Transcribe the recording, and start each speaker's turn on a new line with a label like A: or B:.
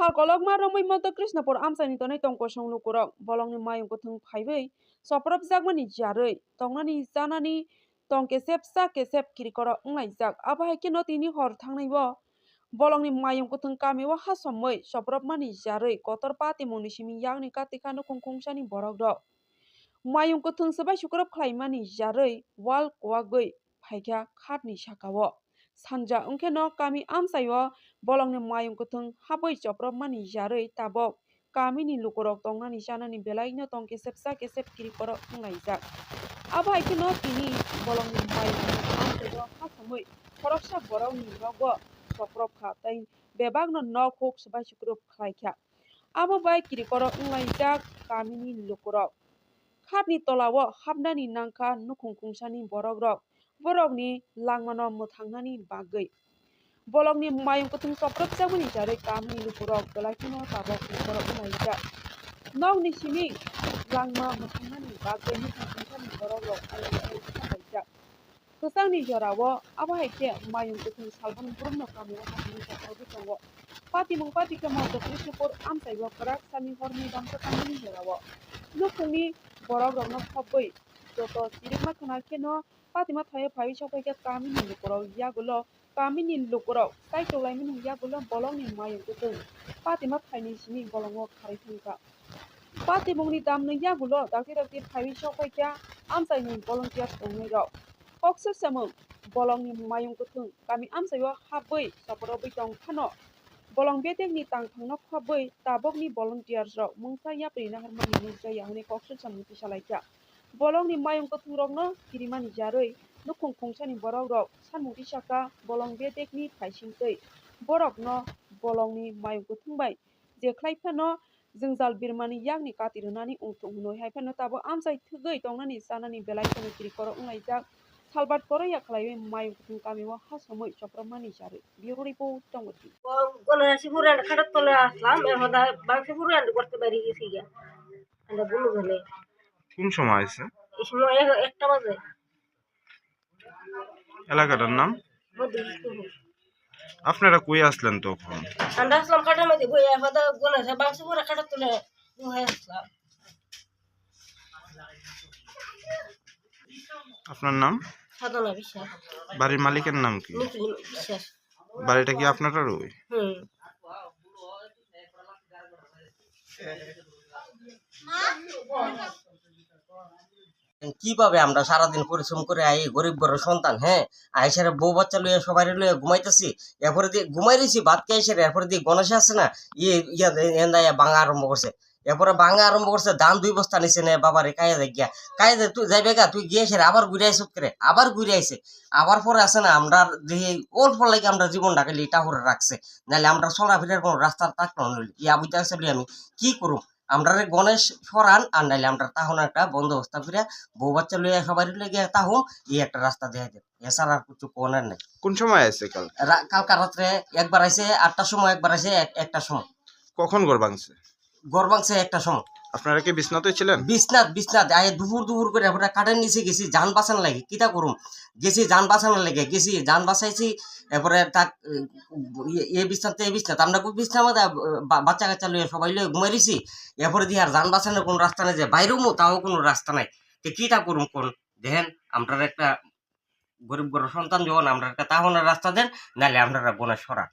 A: hal kolok ma romoi monto Krishnapur amsani tonai tongko songlu kurok bolongni mayung kutung phaibai soprop jagmani jaroi tongnani janani tongke sep kiri korok ngai jak abahai kino tini hor thangnai bo bolongni mayung kutung kami wa hasomoi soprop mani jaroi kotor pati moni simi yagni katika no kungkungsani borok rok mayung kutung sabai sukrop khlaimani jaroi wal kwagoi phaikha khatni sakao sanja ungke no kami amsayo bolongni mayung kutung haboi soprop mani jaroi tabok kami ni lukorok tongnani janani belai no tongke sep kiri korok ngai abai kino tini bolongni mayung kutung amsayo hasomoi koroksa borok ni rogo soprop kha tai bebak no nok hok sabai sukrop khlaikha abo bai kiri korok ngai jak kami ni lukorok khatni tolao habnani nangkha nukungkungsani borok rok borokni langmano muthangnani bagoi bolongni mayung kutung soprop jagmani jaroi kami lukorok belai kino tabok borok naijak nokni simi langma muthangnani bagoi nukungkungsani borok rok naijak kwsangni jorao abahai ke mayung kutung salbon brumno kami hasini sakao tongo patimung patika maudo Krishnapur amsaibo kwrak sami horni damsa kami jorao nukungni borok rokno khoboi joto sirikma khana keno patima thayo phaiwi sapaika kami ni lukorok yagulo kami ni lukorok sai tolaimani yagulo bolongni mayung kutung patima thaini simi bolongo kharai thangka patimungni damni yagulo dakti phaiwi sapaika amsaini volunteer tongnai rok koksuk samung bolongni mayung kutung kami amsayo haboi saporoboi tongkhano bolong betekni tangthangno khoboi tabokni volunteers rok mungsa yapri naharmani nukjaya hane koksuk samung tisalaika bolongni mayung kutung rokno kirimani jaroi nukungkungsani borok rok sanmung tisaka bolong betekni thaisingtui borokno bolongni mayung kutung bai jeklai phano jungjal birmani yakni kati rwnani ungthuk hunoi hai phano tabo amsai thugui tongnani janani belai kono kiri korok ngai salbat koroya khlaiwi mayung kutung kamio hasomoi sopromani jaroi bureau report tongoti
B: গণরাশিপুরের খাটার তলে আসলাম এখন বাংশিপুরে করতে পারি গেছি গিয়া আমরা বলু গেলে
C: কোন সময় আছে
B: এই সময় একটা বাজে
C: এলাকাটার নাম আপনারা কই আসলেন তখন
B: আমরা আসলাম খাটার মধ্যে বই এখন গণরাশি বাংশিপুরে খাটার তলে হয়ে আসলাম
C: আপনার নাম
B: সাধনা বিশ্বাস
C: বাড়ির মালিকের নাম কি
B: নিখিল বিশ্বাস
C: বাড়িটা কি আপনারই
D: কিভাবে আমরা সারাদিন পরিশ্রম করে আই গরিব ঘরের সন্তান হ্যাঁ আইসারে বউ বাচ্চা লইয়া সবাই লইয়া ঘুমাইতেছি এরপরে দিয়ে ঘুমাই রয়েছি ভাত খেয়ে এসে এরপরে দিয়ে গণেশে আসছে না ইয়ে ভাঙা আরম্ভ করছে এরপরে ভাঙা আরম্ভ করছে ধান 2 বস্তা নিছে না বাবারে কায়া যাই গিয়া কায়া যায় তুই যাইবে গা তুই গিয়ে এসে আবার ঘুরে আইস করে আবার ঘুরে আইসে আবার পরে আসে না আমরা যে অল্প লাগে আমরা জীবনটাকে লিটা করে রাখছে নাহলে আমরা চলাফেরার কোনো রাস্তা থাকলো ইয়া বুঝতে আসছে আমি কি করুম আমরা গণেশ সরান আর নাইলে আমরা তাহলে একটা বন্দোবস্ত করে বউ বাচ্চা লইয়া সবাই লেগে তাহলে এই একটা রাস্তা দেখাই দেন এছাড়া আর কিছু কোনের নাই
C: কোন সময় আছে
D: কালকা রাত্রে একবার আইসে 8টার সময় একবার আইসে 1টার সময়
C: কখন ঘর ভাঙছে
D: ঘর ভাঙছে 1টার সময়
C: আপনারা কি বিছনাতে ছিলেন
D: বিছনাত আয় দুপুর করে আমরা কাটের নিচে গেছি যান বাঁচান লাগে কিতা করুম গেছি যান বাঁচানোর লাগে গেছি যান বাঁচাইছি এরপরে তাক এই বিছনাতে আমরা বিছনা মধ্যে বাচ্চা কাচ্চা লইয়া সবাই লইয়া ঘুমাই দিছি এরপরে দিয়ে আর যান বাঁচানোর কোনো রাস্তা নাই যে বাইরেও তাও কোনো রাস্তা নাই তো কিটা করুম কোন দেখেন আমরা একটা গরিব গরিব সন্তান যখন আমরা একটা তাহলে রাস্তা দেন নাহলে আপনারা বোনের সরা